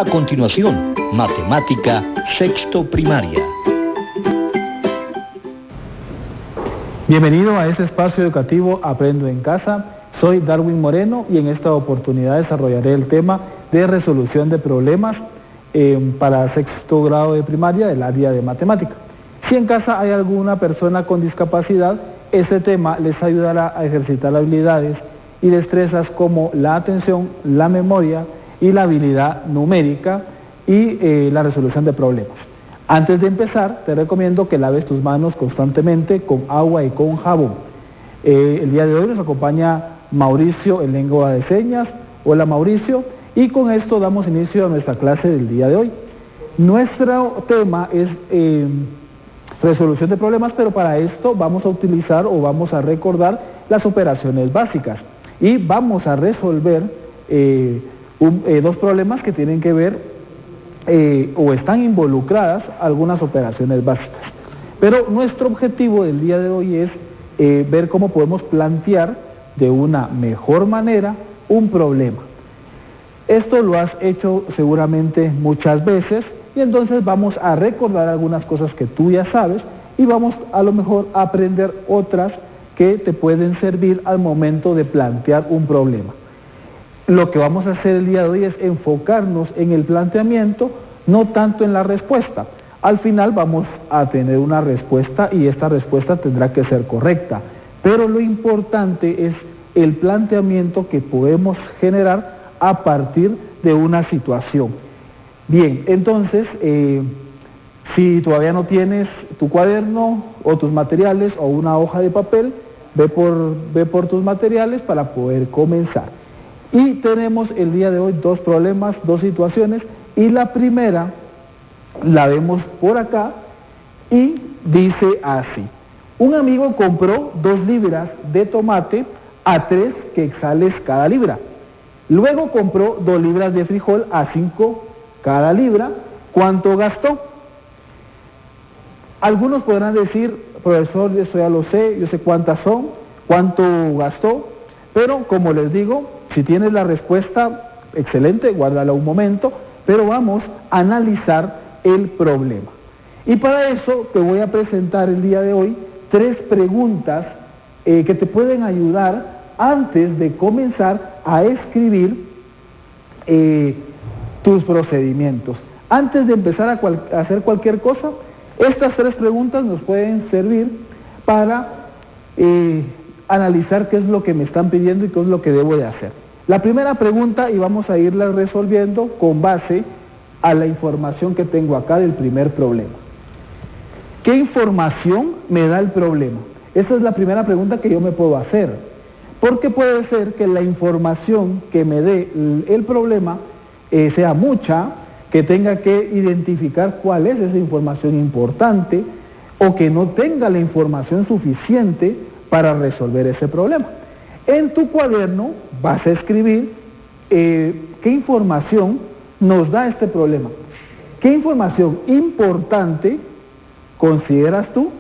A continuación, Matemática Sexto Primaria. Bienvenido a este espacio educativo Aprendo en Casa. Soy Darwin Moreno y en esta oportunidad desarrollaré el tema de resolución de problemas para sexto grado de primaria del área de matemática. Si en casa hay alguna persona con discapacidad, este tema les ayudará a ejercitar habilidades y destrezas como la atención, la memoria y la habilidad numérica y la resolución de problemas. Antes de empezar, te recomiendo que laves tus manos constantemente con agua y con jabón. El día de hoy nos acompaña Mauricio en lengua de señas. Hola Mauricio, y con esto damos inicio a nuestra clase del día de hoy. Nuestro tema es resolución de problemas, pero para esto vamos a utilizar o vamos a recordar las operaciones básicas y vamos a resolver dos problemas que tienen que ver o están involucradas algunas operaciones básicas. Pero nuestro objetivo del día de hoy es ver cómo podemos plantear de una mejor manera un problema. Esto lo has hecho seguramente muchas veces y entonces vamos a recordar algunas cosas que tú ya sabes y vamos a lo mejor a aprender otras que te pueden servir al momento de plantear un problema. Lo que vamos a hacer el día de hoy es enfocarnos en el planteamiento, no tanto en la respuesta. Al final vamos a tener una respuesta y esta respuesta tendrá que ser correcta. Pero lo importante es el planteamiento que podemos generar a partir de una situación. Bien, entonces, si todavía no tienes tu cuaderno o tus materiales o una hoja de papel, ve por tus materiales para poder comenzar. Y tenemos el día de hoy dos problemas, dos situaciones, y la primera la vemos por acá y dice así. Un amigo compró 2 libras de tomate a 3 quetzales cada libra. Luego compró 2 libras de frijol a 5 cada libra. ¿Cuánto gastó? Algunos podrán decir, profesor, eso ya lo sé, yo sé cuántas son, cuánto gastó, pero como les digo, si tienes la respuesta, excelente, guárdala un momento, pero vamos a analizar el problema. Y para eso te voy a presentar el día de hoy 3 preguntas que te pueden ayudar antes de comenzar a escribir tus procedimientos. Antes de empezar a hacer cualquier cosa, estas 3 preguntas nos pueden servir para analizar qué es lo que me están pidiendo y qué es lo que debo de hacer. La primera pregunta, y vamos a irla resolviendo con base a la información que tengo acá del primer problema. ¿Qué información me da el problema? Esa es la primera pregunta que yo me puedo hacer. Porque puede ser que la información que me dé el problema sea mucha, que tenga que identificar cuál es esa información importante o que no tenga la información suficiente para resolver ese problema. En tu cuaderno vas a escribir qué información nos da este problema. ¿Qué información importante consideras tú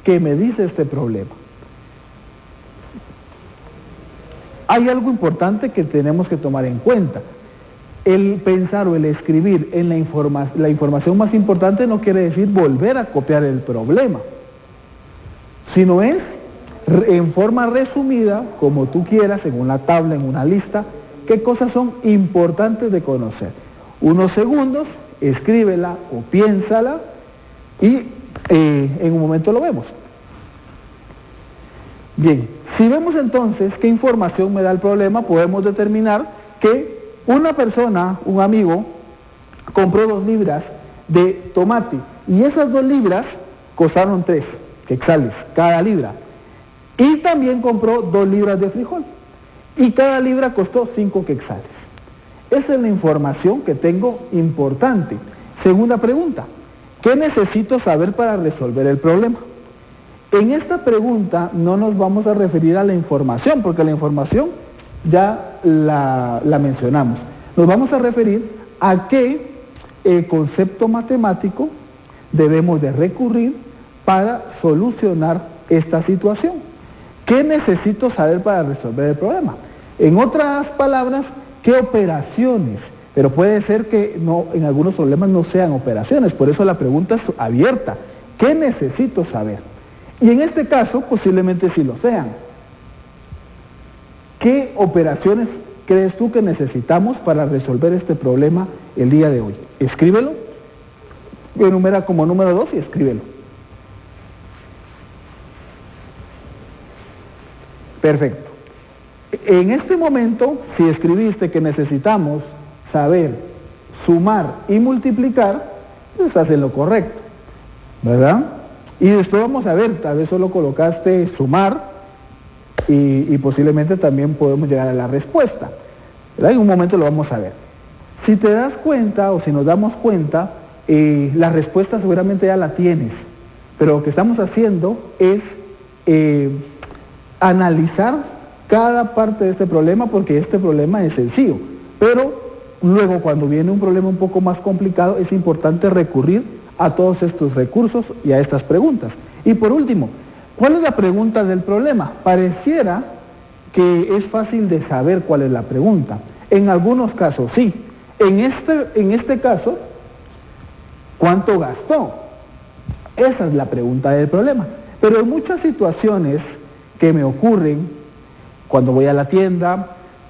que me dice este problema? Hay algo importante que tenemos que tomar en cuenta. El pensar o el escribir en la información más importante no quiere decir volver a copiar el problema, sino es en forma resumida, como tú quieras, en una tabla, en una lista, qué cosas son importantes de conocer. Unos segundos, escríbela o piénsala y en un momento lo vemos. Bien, si vemos entonces qué información me da el problema, podemos determinar que una persona, un amigo, compró 2 libras de tomate y esas 2 libras costaron 3 quetzales cada libra. Y también compró 2 libras de frijol y cada libra costó 5 quetzales. Esa es la información que tengo importante. Segunda pregunta, ¿qué necesito saber para resolver el problema? En esta pregunta no nos vamos a referir a la información, porque la información ya la mencionamos. Nos vamos a referir a qué concepto matemático debemos de recurrir para solucionar esta situación. ¿Qué necesito saber para resolver el problema? En otras palabras, ¿qué operaciones Pero puede ser que no, en algunos problemas no sean operaciones, por eso la pregunta es abierta. ¿Qué necesito saber? Y en este caso posiblemente sí lo sean. ¿Qué operaciones crees tú que necesitamos para resolver este problema el día de hoy? Escríbelo, enumera como número 2 y escríbelo. Perfecto. En este momento, si escribiste que necesitamos saber sumar y multiplicar, pues estás en lo correcto, ¿verdad? Y después vamos a ver, tal vez solo colocaste sumar y posiblemente también podemos llegar a la respuesta, ¿verdad? En un momento lo vamos a ver. Si te das cuenta o si nos damos cuenta, la respuesta seguramente ya la tienes, pero lo que estamos haciendo es analizar cada parte de este problema porque este problema es sencillo, pero luego cuando viene un problema un poco más complicado es importante recurrir a todos estos recursos y a estas preguntas. Y por último, ¿cuál es la pregunta del problema? Pareciera que es fácil de saber cuál es la pregunta. En algunos casos sí. En este caso, ¿cuánto gastó? Esa es la pregunta del problema. Pero en muchas situaciones que me ocurren cuando voy a la tienda,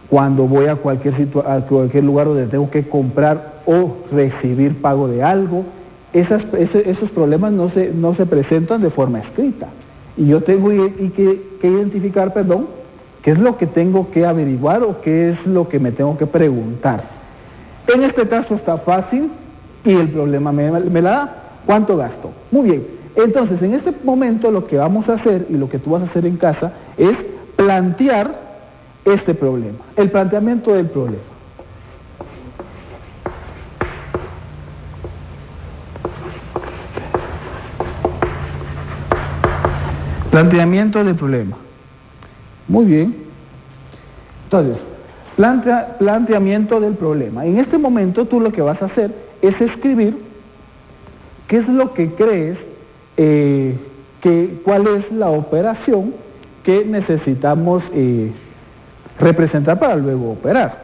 cuando voy a cualquier lugar donde tengo que comprar o recibir pago de algo, esos problemas no se presentan de forma escrita. Y yo tengo que identificar, qué es lo que tengo que averiguar o qué es lo que me tengo que preguntar. En este caso está fácil y el problema me la da. ¿Cuánto gasto? Muy bien. Entonces, en este momento lo que vamos a hacer y lo que tú vas a hacer en casa es plantear este problema, el planteamiento del problema. Planteamiento del problema. Muy bien. Entonces, planteamiento del problema. En este momento tú lo que vas a hacer es escribir qué es lo que crees, cuál es la operación que necesitamos representar para luego operar.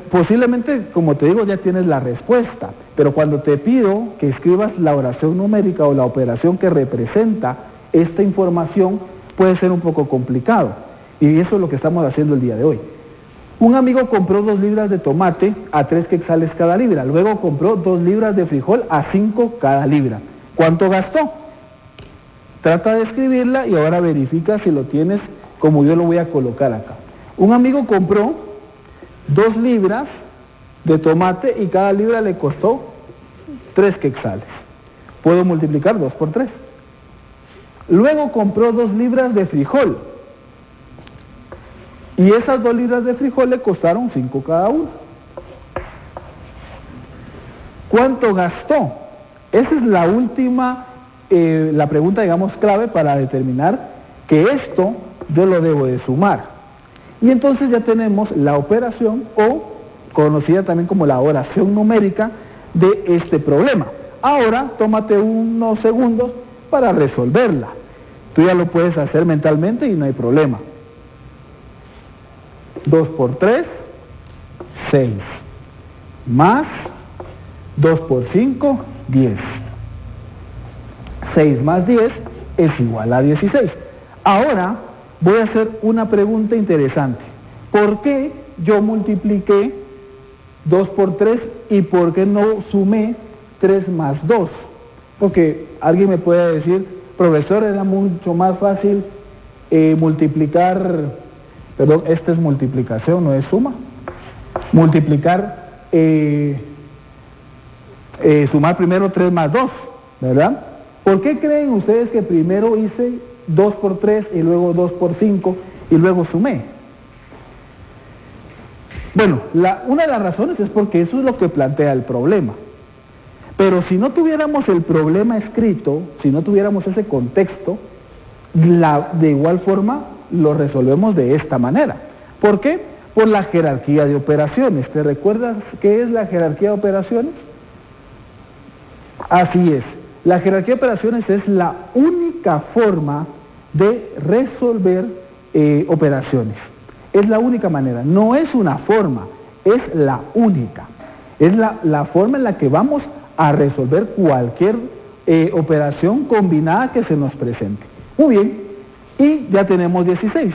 Posiblemente, como te digo, ya tienes la respuesta, pero cuando te pido que escribas la oración numérica o la operación que representa esta información, puede ser un poco complicado. Y eso es lo que estamos haciendo el día de hoy. Un amigo compró 2 libras de tomate a 3 quetzales cada libra. Luego compró 2 libras de frijol a 5 cada libra. ¿Cuánto gastó? Trata de escribirla y ahora verifica si lo tienes como yo lo voy a colocar acá. Un amigo compró 2 libras de tomate y cada libra le costó 3 quetzales. Puedo multiplicar 2 por 3. Luego compró 2 libras de frijol. Y esas 2 libras de frijol le costaron 5 cada una. ¿Cuánto gastó? Esa es la última, la pregunta, digamos, clave para determinar que esto yo lo debo de sumar. Y entonces ya tenemos la operación, o conocida también como la oración numérica de este problema. Ahora, tómate unos segundos para resolverla. Tú ya lo puedes hacer mentalmente y no hay problema. 2 por 3, 6. Más 2 por 5, 10. 6 más 10 es igual a 16. Ahora voy a hacer una pregunta interesante. ¿Por qué yo multipliqué 2 por 3 y por qué no sumé 3 más 2? Porque alguien me puede decir, profesor, era mucho más fácil multiplicar, perdón, esta es multiplicación, no es suma. Multiplicar, sumar primero 3 más 2, ¿verdad? ¿Por qué creen ustedes que primero hice 2 por 3 y luego 2 por 5 y luego sumé? Bueno, una de las razones es porque eso es lo que plantea el problema. Pero si no tuviéramos el problema escrito, si no tuviéramos ese contexto, de igual forma lo resolvemos de esta manera. ¿Por qué? Por la jerarquía de operaciones. ¿Te recuerdas qué es la jerarquía de operaciones? Así es. La jerarquía de operaciones es la única forma de resolver operaciones. Es la única manera. No es una forma, es la única. Es la forma en la que vamos a resolver cualquier operación combinada que se nos presente. Muy bien, y ya tenemos 16.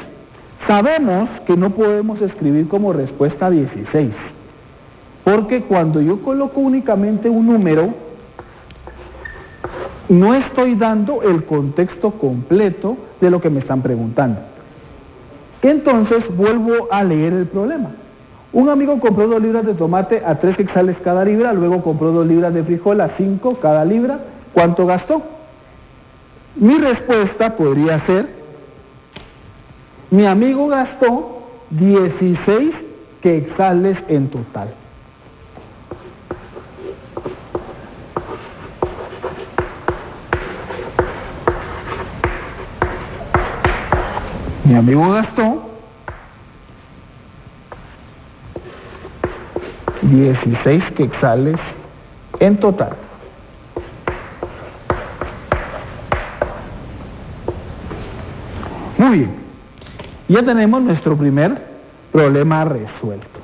Sabemos que no podemos escribir como respuesta 16, porque cuando yo coloco únicamente un número, no estoy dando el contexto completo de lo que me están preguntando. Entonces vuelvo a leer el problema. Un amigo compró 2 libras de tomate a 3 quetzales cada libra, luego compró 2 libras de frijol a 5 cada libra. ¿Cuánto gastó? Mi respuesta podría ser, mi amigo gastó 16 quetzales en total. Mi amigo gastó 16 quetzales en total. Muy bien, ya tenemos nuestro primer problema resuelto.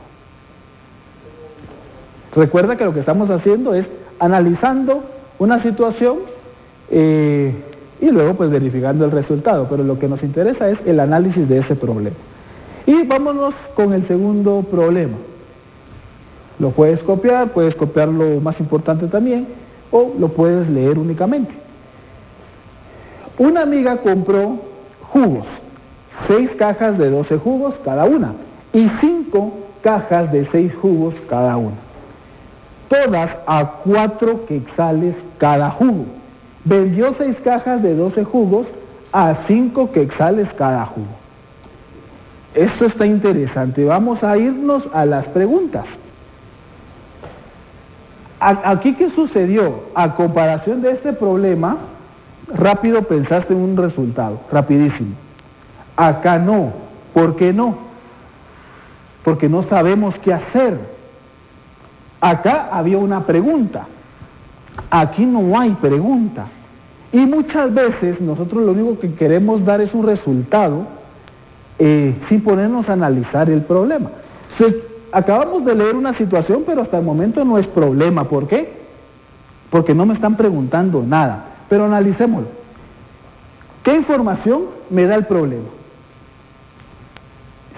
Recuerda que lo que estamos haciendo es analizando una situación y luego pues verificando el resultado, pero lo que nos interesa es el análisis de ese problema. Y vámonos con el segundo problema. Lo puedes copiar lo más importante también, o lo puedes leer únicamente. Una amiga compró jugos, 6 cajas de 12 jugos cada una, y 5 cajas de 6 jugos cada una. Todas a 4 quetzales cada jugo. Vendió 6 cajas de 12 jugos a 5 quetzales cada jugo. Esto está interesante. Vamos a irnos a las preguntas. Aquí, ¿qué sucedió? A comparación de este problema, rápido pensaste en un resultado, rapidísimo. Acá no. ¿Por qué no? Porque no sabemos qué hacer. Acá había una pregunta. Aquí no hay pregunta. Y muchas veces nosotros lo único que queremos dar es un resultado sin ponernos a analizar el problema. Acabamos de leer una situación, pero hasta el momento no es problema. ¿Por qué? Porque no me están preguntando nada. Pero analicémoslo. ¿Qué información me da el problema?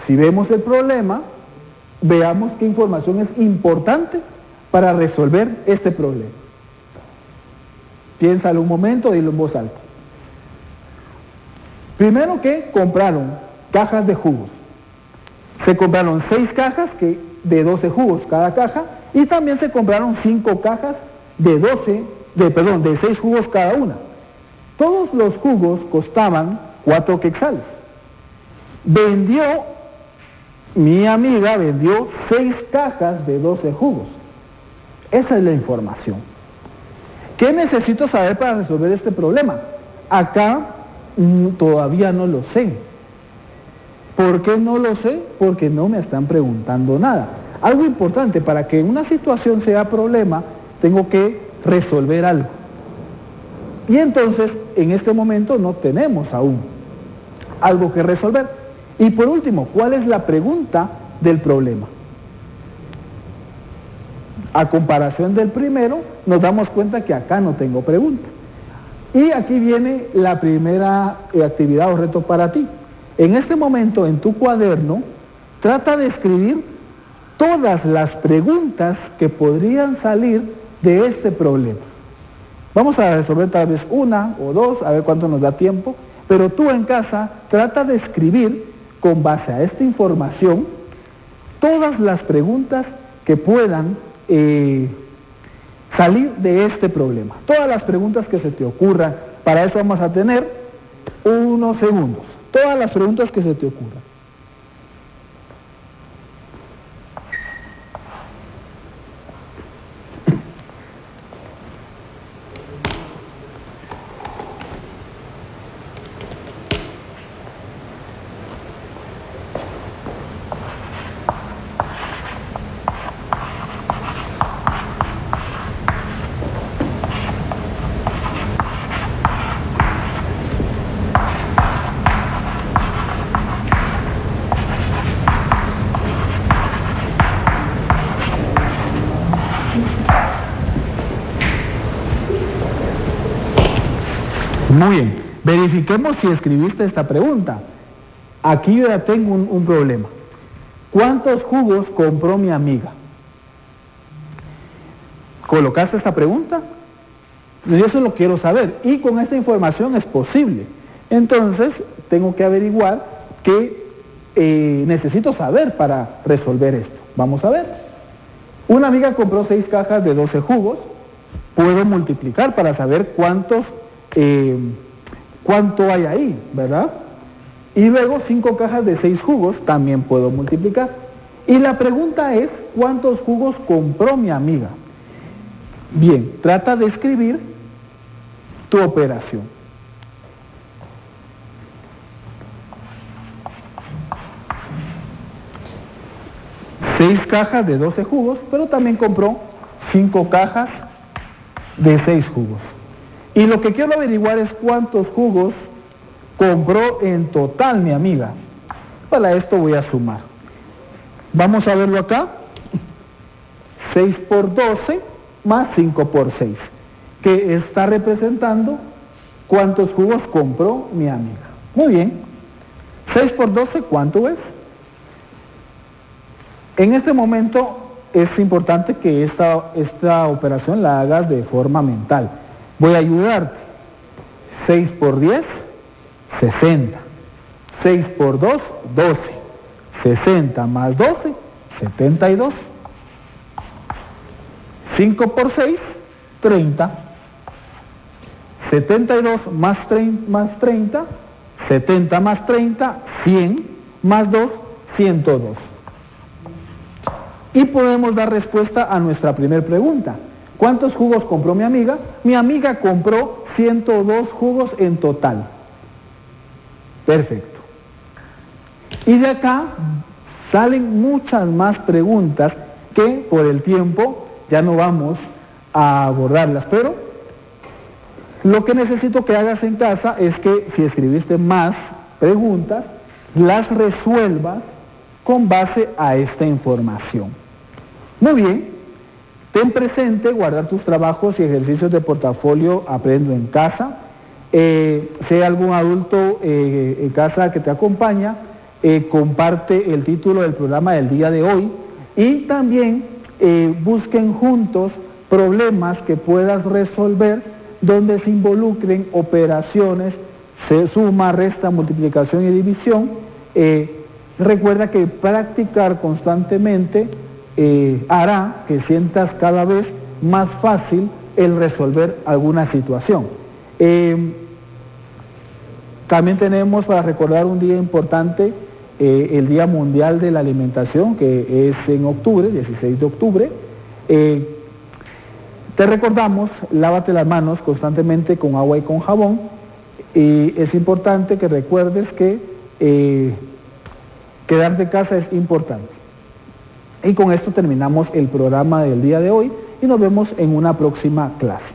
Si vemos el problema, veamos qué información es importante para resolver este problema. Piénsalo un momento, dilo en voz alta. Primero que compraron cajas de jugos. Se compraron 6 cajas de 12 jugos cada caja, y también se compraron 5 cajas de 6 jugos cada una. Todos los jugos costaban 4 quetzales. Mi amiga vendió 6 cajas de 12 jugos. Esa es la información. ¿Qué necesito saber para resolver este problema? Acá todavía no lo sé. ¿Por qué no lo sé? Porque no me están preguntando nada. Algo importante, para que una situación sea problema, tengo que resolver algo. Y entonces, en este momento no tenemos aún algo que resolver. Y por último, ¿cuál es la pregunta del problema? A comparación del primero, nos damos cuenta que acá no tengo pregunta. Y aquí viene la primera actividad o reto para ti. En este momento, en tu cuaderno, trata de escribir todas las preguntas que podrían salir de este problema. Vamos a resolver tal vez 1 o 2, a ver cuánto nos da tiempo, pero tú en casa trata de escribir, con base a esta información, todas las preguntas que puedan salir de este problema. Todas las preguntas que se te ocurran. Para eso vamos a tener unos segundos. Todas las preguntas que se te ocurran. Muy bien, verifiquemos si escribiste esta pregunta. Aquí yo ya tengo un problema. ¿Cuántos jugos compró mi amiga? ¿Colocaste esta pregunta? Yo eso lo quiero saber y con esta información es posible. Entonces tengo que averiguar qué necesito saber para resolver esto. Vamos a ver. Una amiga compró 6 cajas de 12 jugos. Puedo multiplicar para saber cuánto hay ahí, ¿verdad? Y luego 5 cajas de 6 jugos también puedo multiplicar. Y la pregunta es, ¿cuántos jugos compró mi amiga? Bien, trata de escribir tu operación. Seis cajas de 12 jugos, pero también compró 5 cajas de 6 jugos. Y lo que quiero averiguar es cuántos jugos compró en total mi amiga. Para esto voy a sumar. Vamos a verlo acá. 6 por 12 más 5 por 6, que está representando cuántos jugos compró mi amiga. Muy bien. 6 por 12, ¿cuánto es? En este momento es importante que esta operación la hagas de forma mental. Voy a ayudarte. 6 por 10, 60. 6 por 2, 12. 60 más 12, 72. 5 por 6, 30. 72 más 30, 70 más 30, 100, más 2, 102. Y podemos dar respuesta a nuestra primera pregunta. ¿Cuántos jugos compró mi amiga? Mi amiga compró 102 jugos en total. Perfecto. Y de acá salen muchas más preguntas que por el tiempo ya no vamos a abordarlas, pero lo que necesito que hagas en casa es que si escribiste más preguntas, las resuelvas con base a esta información. Muy bien, ten presente guardar tus trabajos y ejercicios de portafolio Aprendo en Casa. Si hay algún adulto en casa que te acompaña, comparte el título del programa del día de hoy y también busquen juntos problemas que puedas resolver donde se involucren operaciones, suma, resta, multiplicación y división. Recuerda que practicar constantemente hará que sientas cada vez más fácil el resolver alguna situación. También tenemos para recordar un día importante, el Día Mundial de la Alimentación, que es en octubre, 16 de octubre. Te recordamos, lávate las manos constantemente con agua y con jabón. Y es importante que recuerdes que quedarte en casa es importante. Y con esto terminamos el programa del día de hoy y nos vemos en una próxima clase.